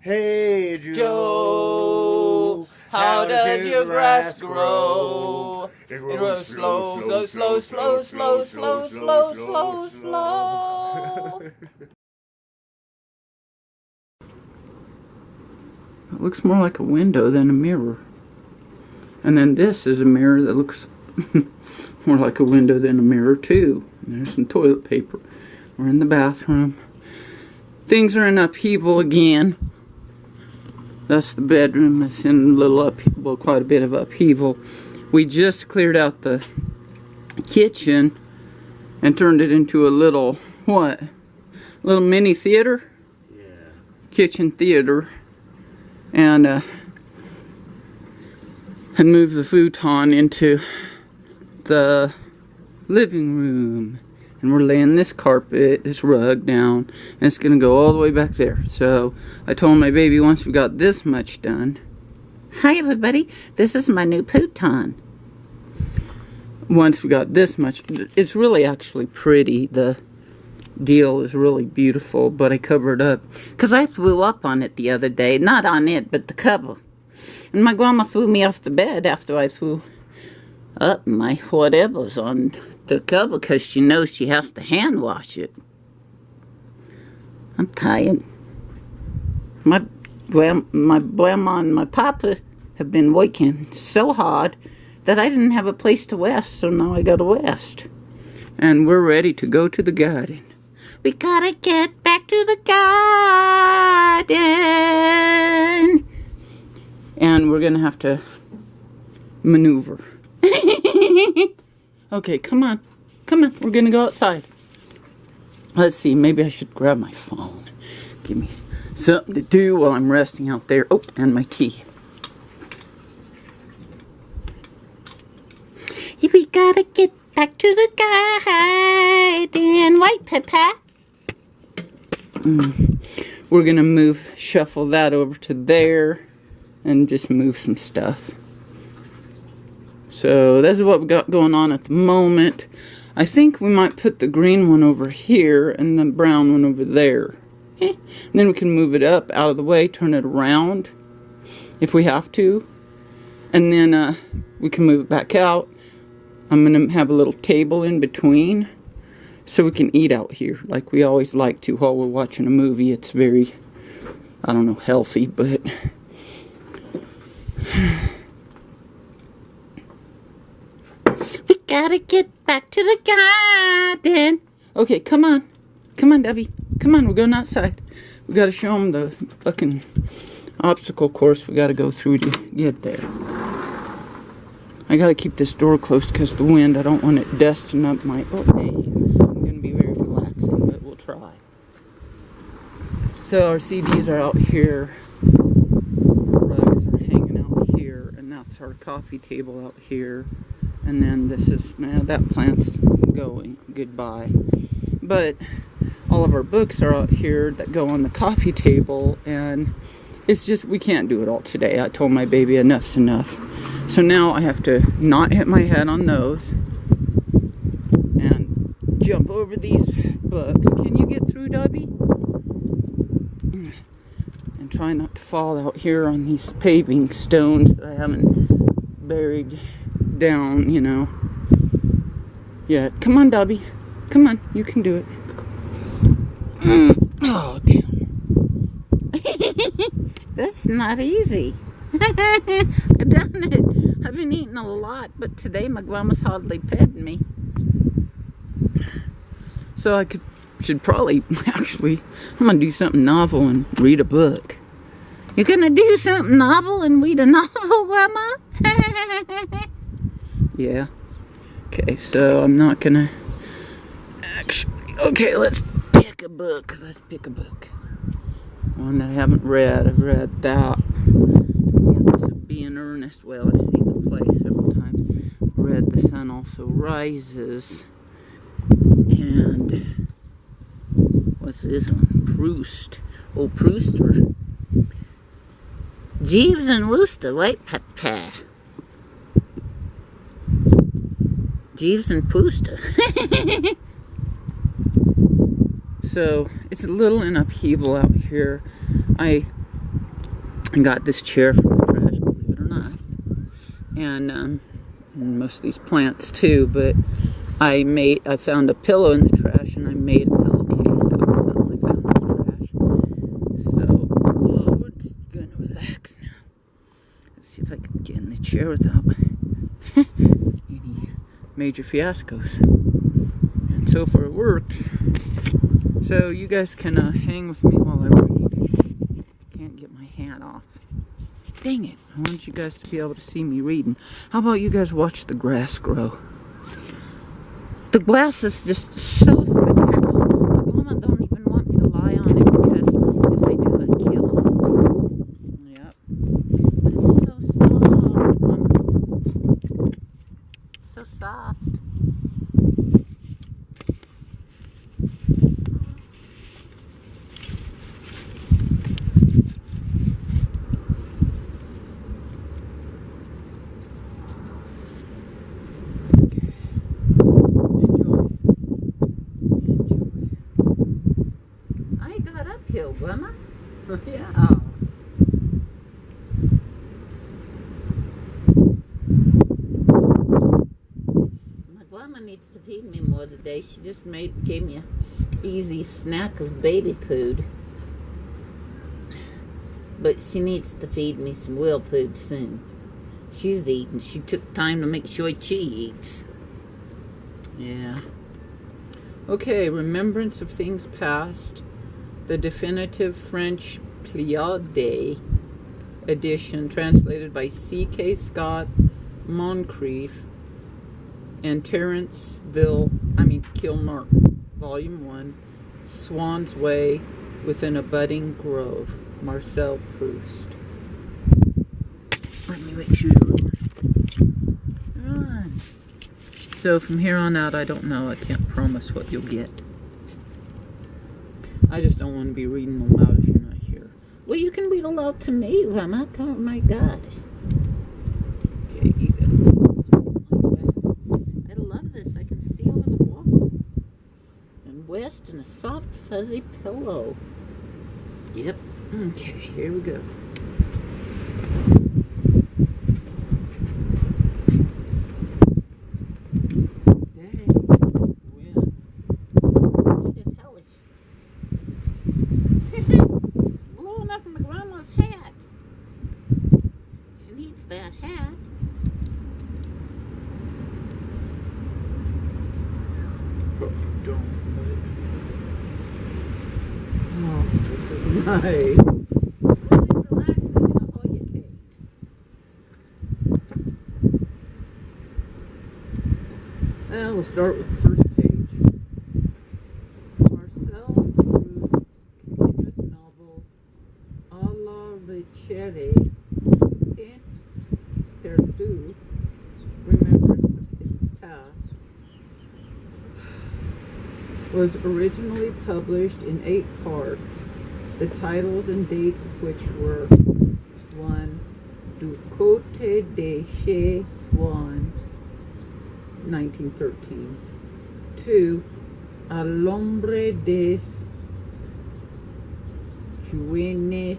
Hey Joe, how does your grass grow? It grows slow, slow, slow, slow, slow, slow, slow, slow, slow. It looks more like a window than a mirror. And then this is a mirror that looks more like a window than a mirror too. And there's some toilet paper. We're in the bathroom. Things are in upheaval again. That's the bedroom. It's in a little upheaval, quite a bit of upheaval. We just cleared out the kitchen and turned it into a little, what? A little mini theater? Yeah. Kitchen theater. And moved the futon into the living room. And we're laying this carpet, this rug down, and it's going to go all the way back there. So I told my baby once we got this much done. Hi everybody, this is my new futon. Once we got this much, it's really actually pretty. The deal is really beautiful, but I covered up. Because I threw up on it the other day. Not on it, but the cover. And my grandma threw me off the bed after I threw up my whatever's on the cover because she knows she has to hand wash it. I'm tired. My grandma and my papa have been working so hard that I didn't have a place to rest, so now I gotta rest. And we're ready to go to the garden. We gotta get back to the garden. And we're gonna have to maneuver. Okay, come on. Come on, we're gonna go outside. Let's see, maybe I should grab my phone. Give me something to do while I'm resting out there. Oh, and my tea. We gotta get back to the garden. White pepper. We're gonna shuffle that over to there and just move some stuff. So this is what we got going on at the moment. I think we might put the green one over here and the brown one over there. And then we can move it up out of the way, turn it around if we have to. And then we can move it back out. I'm going to have a little table in between so we can eat out here like we always like to while we're watching a movie. It's very, I don't know, healthy, but... We gotta get back to the garden. Okay, come on. Come on, Debbie. Come on, we're going outside. We gotta show them the fucking obstacle course we gotta go through to get there. I gotta keep this door closed because of the wind. I don't want it dusting up my... Oh, hey, this isn't gonna be very relaxing, but we'll try. So our CDs are out here. Rugs are hanging out here. And that's our coffee table out here. And then this is, now that plant's going, goodbye. But all of our books are out here that go on the coffee table, and it's just, we can't do it all today. I told my baby enough's enough. So now I have to not hit my head on those and jump over these books. Can you get through, Dubby? And try not to fall out here on these paving stones that I haven't buried down, you know. Yeah, come on, Dobby. Come on, you can do it. Oh, damn. That's not easy. I've done it. I've been eating a lot, but today my grandma's hardly fed me. So I should probably, actually, I'm going to do something novel and read a book. You're going to do something novel and read a novel, Grandma? Yeah. Okay, so I'm not gonna actually... Okay, let's pick a book. Let's pick a book. One that I haven't read. I've read that. Importance of Being Earnest. Well, I've seen the play several times. I've read The Sun Also Rises. And... what's this one? Proust. Oh, Prouster. Jeeves and Wooster, White Pepper. Jeeves and Pooster. So it's a little in upheaval out here. I I got this chair from the trash, believe it or not. And most of these plants too, but I found a pillow in the trash, and I made a pillowcase out of something I found in the trash. So, we're just gonna relax now. Let's see if I can get in the chair without any major fiascos. And so far it worked. So you guys can hang with me while I read. Can't get my hat off. Dang it. I wanted you guys to be able to see me reading. How about you guys watch the grass grow? The grass is just so spectacular. My grandma don't even want me to lie on it because if I do, I kill it. Yep. But it's so soft, Mama. It's so soft. Grandma? Yeah. My grandma needs to feed me more today. She just gave me a easy snack of baby food. But she needs to feed me some real food soon. She's eating. She took time to make sure she eats. Yeah. Okay, remembrance of things past. The definitive French Pléiade edition, translated by C.K. Scott Moncrief and Terence Kilmartin, Volume 1, Swan's Way Within a Budding Grove, Marcel Proust. Let me make sure to run. So from here on out, I don't know. I can't promise what you'll get. I just don't want to be reading aloud if you're not here. Well, you can read aloud to me, Mama. Oh my gosh. Okay, you got I love this. I can see over the wall. And west and a soft, fuzzy pillow. Yep. Okay, here we go. Nice. And we'll start with the first page. Marcel Proust's continuous novel, A la Recherche, Temps Perdus, Remembrance of Things Past, was originally published in 8 parts. The titles and dates of which were 1. Du Côté de chez Swann, 1913. 2. À l'ombre des jeunes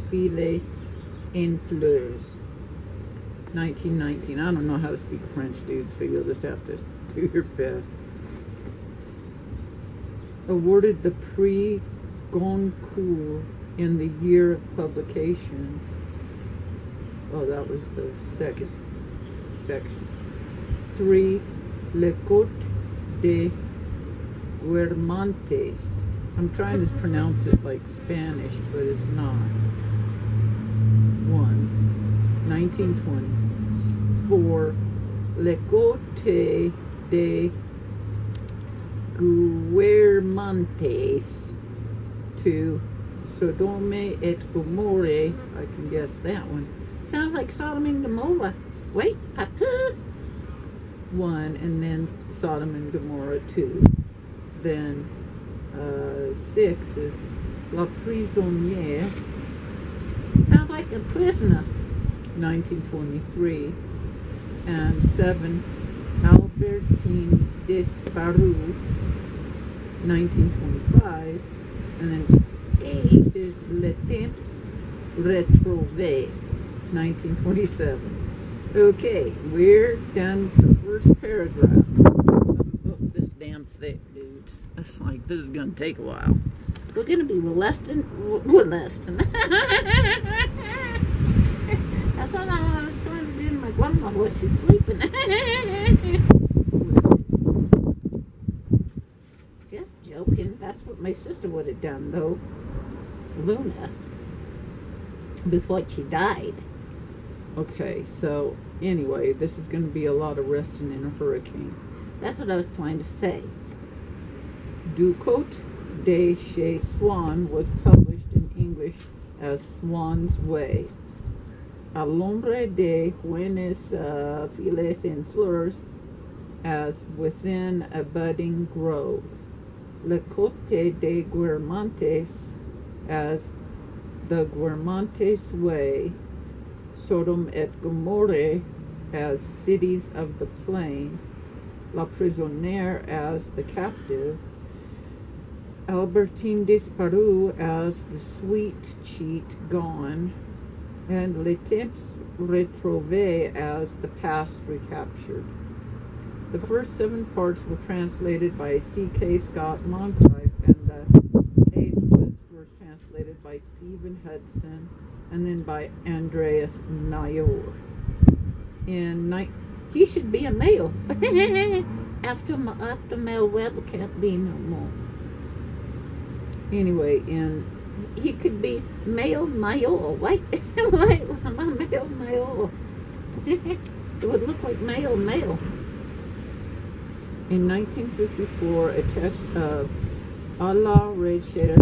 filles en fleurs, 1919. I don't know how to speak French, dude, so you'll just have to do your best. Awarded the Prix Goncourt in the year of publication. Oh, that was the second section. 3. Le Côte de Guermantes. I'm trying to pronounce it like Spanish, but it's not. 1920. 4. Le Côte de Guermantes. 2. Sodome et Gomorrah. I can guess that one. Sounds like Sodom and Gomorrah. Wait, Papa. 1, and then Sodom and Gomorrah 2. Then 6 is La Prisonnière. Sounds like a prisoner. 1923. And 7, Albertine Disparu. 1925. And then 8 is Le Temps Retrouvé, 1927. Okay, we're done with the first paragraph. Oh, this damn thick, dudes. It's like, this is going to take a while. We're going to be molesting. That's what I was trying to do to my grandma while she's sleeping. Just joking. That's what my sister would have done, though. Luna. Before she died. Okay, so anyway, this is going to be a lot of resting in a hurricane. That's what I was trying to say. Du Côte de Chez Swann was published in English as Swan's Way. A l'ombre de Buenos Files en Fleurs as Within a Budding Grove. Le Côte de Guermantes as The Guermantes Way. Sodom et Gomorrah as Cities of the Plain. La Prisonnière as The Captive. Albertine Disparu as The Sweet Cheat Gone. And Les Temps Retrouvés as The Past Recaptured. The first 7 parts were translated by C.K. Scott Moncrief, and the 8th was translated by Stephen Hudson, and then by Andreas Mayor. He should be a male. after Mel Webb can't be no more. Anyway, he could be male Mayor. Wait, I'm a male Mayor. It would look like male. In 1954, a test of À la recherche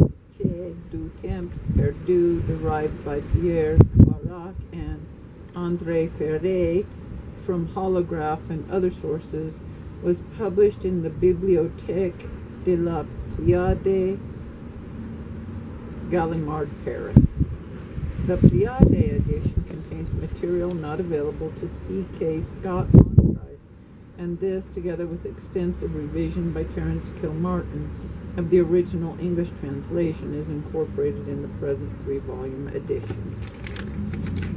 du temps perdu, derived by Pierre Clairac and André Ferré from Holograph and other sources, was published in the Bibliothèque de la Pléiade, Gallimard, Paris. The Pléiade edition contains material not available to C.K. Scott Moncrief, and this, together with extensive revision by Terence Kilmartin of the original English translation, is incorporated in the present 3-volume edition.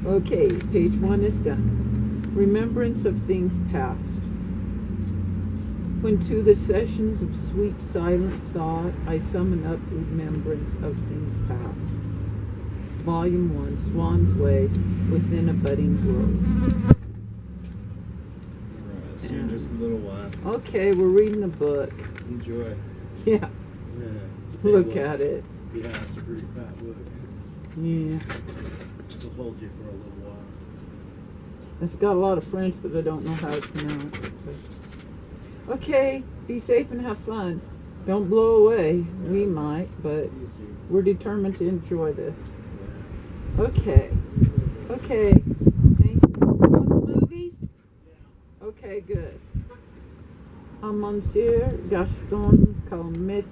Okay, page 1 is done. Remembrance of things past. When to the sessions of sweet silent thought I summon up remembrance of things past. Volume 1, Swan's Way, Within a Budding Grove. Alright, see you in just a little while. Okay, we're reading the book. Enjoy. Yeah, It's a big look one. at it. Yeah, it's a pretty fat book. Yeah, It'll hold you for a little while. it's got a lot of French that I don't know how to pronounce. Okay, be safe and have fun. Don't blow away. We might, but See you soon. we're determined to enjoy this. Yeah. Okay. Okay. Thank you. Go to the movies? Okay, good. A Monsieur Gaston Calmet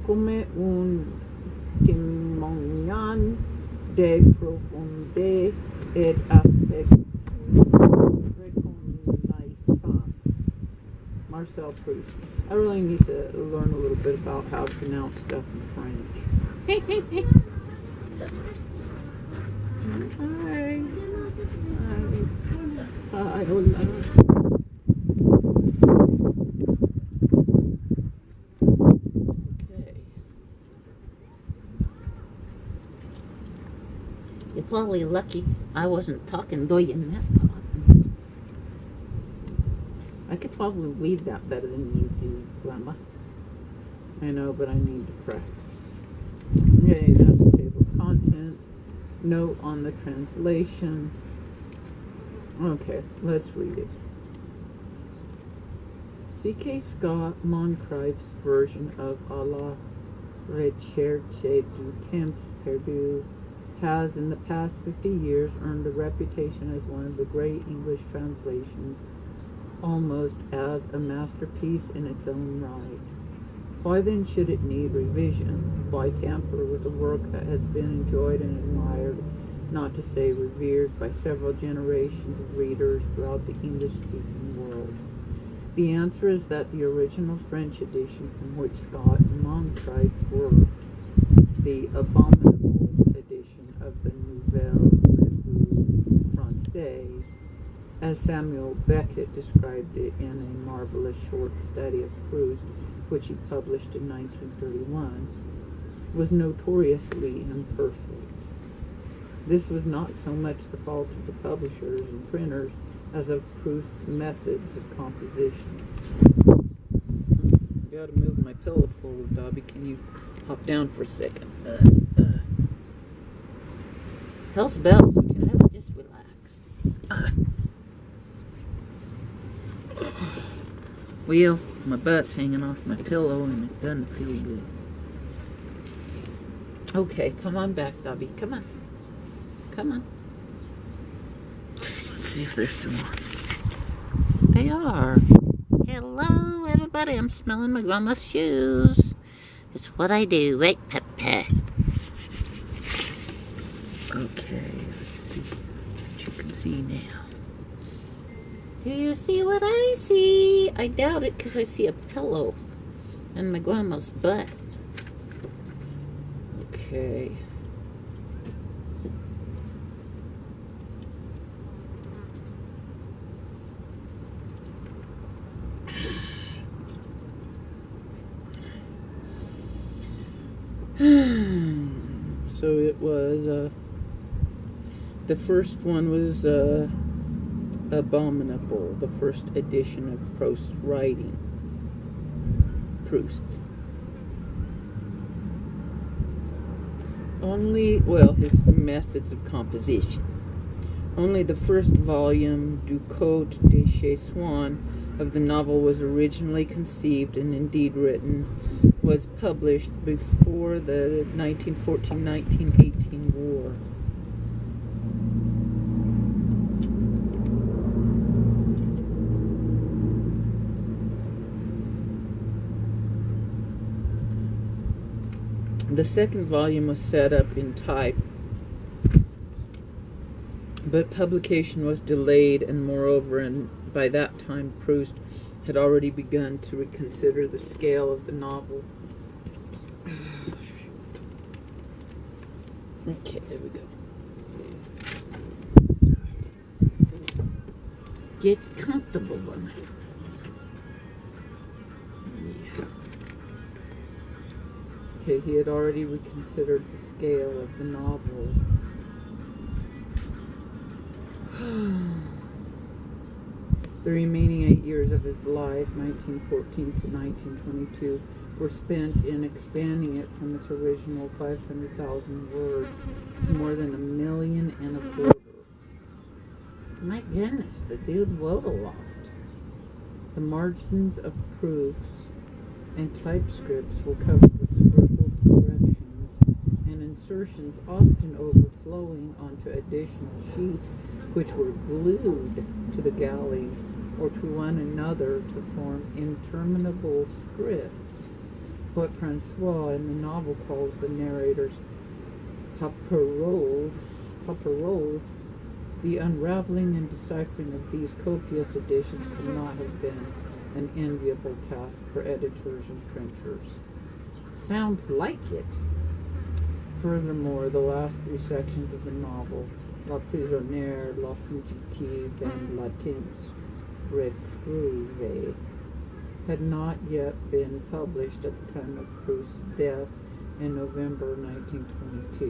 come un témoignage de profondeur et affectueuse reconnaissance. Marcel Proust. I really need to learn a little bit about how to pronounce stuff in French. Hi. Hi. Hola. Okay. You're probably lucky I wasn't talking during that part. I could probably read that better than you do, Grandma. I know, but I need to practice. Okay, that's the table of contents. Note on the translation. Okay, let's read it. C.K. Scott Moncrief's version of À la recherche du temps perdu has, in the past 50 years, earned a reputation as one of the great English translations, almost as a masterpiece in its own right. Why then should it need revision? Why tamper with a work that has been enjoyed and admired, not to say revered, by several generations of readers throughout the English-speaking world? The answer is that the original French edition from which Scott and Moncrief worked, the abominable edition of the say, as Samuel Beckett described it in a marvelous short study of Proust, which he published in 1931, was notoriously imperfect. This was not so much the fault of the publishers and printers as of Proust's methods of composition. I gotta move my pillow forward, Dobby. Can you hop down for a second? Hell's bells. We can never just relax. Well, my butt's hanging off my pillow and it doesn't feel good. Okay, come on back, Dobby. Come on. Come on. Let's see if they're still on. They are. Hello, everybody. I'm smelling my grandma's shoes. It's what I do, right, Peppa? Okay, let's see what you can see now. Do you see what I see? I doubt it because I see a pillow and my grandma's butt. Okay. So it was, the first one was Abominable, the first edition of Proust's writing. Proust's. His methods of composition. Only the first volume, Du Côte de chez Swann, of the novel was originally conceived and indeed written, was published before the 1914-1918 war. The second volume was set up in type, but publication was delayed, and moreover, by that time Proust had already begun to reconsider the scale of the novel. Okay, there we go. Get comfortable, woman. Yeah. Okay, he had already reconsidered the scale of the novel. The remaining 8 years of his life, 1914 to 1922, were spent in expanding it from its original 500,000 words to more than 1.25 million. My goodness, the dude wrote a lot. The margins of proofs and typescripts were covered with scribbled corrections and insertions, often overflowing onto additional sheets which were glued to the galleys or to one another to form interminable scripts. What Francois in the novel calls the narrator's paperoles, the unraveling and deciphering of these copious editions could not have been an enviable task for editors and printers. Sounds like it. Furthermore, the last 3 sections of the novel, La Prisonnière, La Fugitive, and La Temps Retrouvée, had not yet been published at the time of Proust's death in November 1922.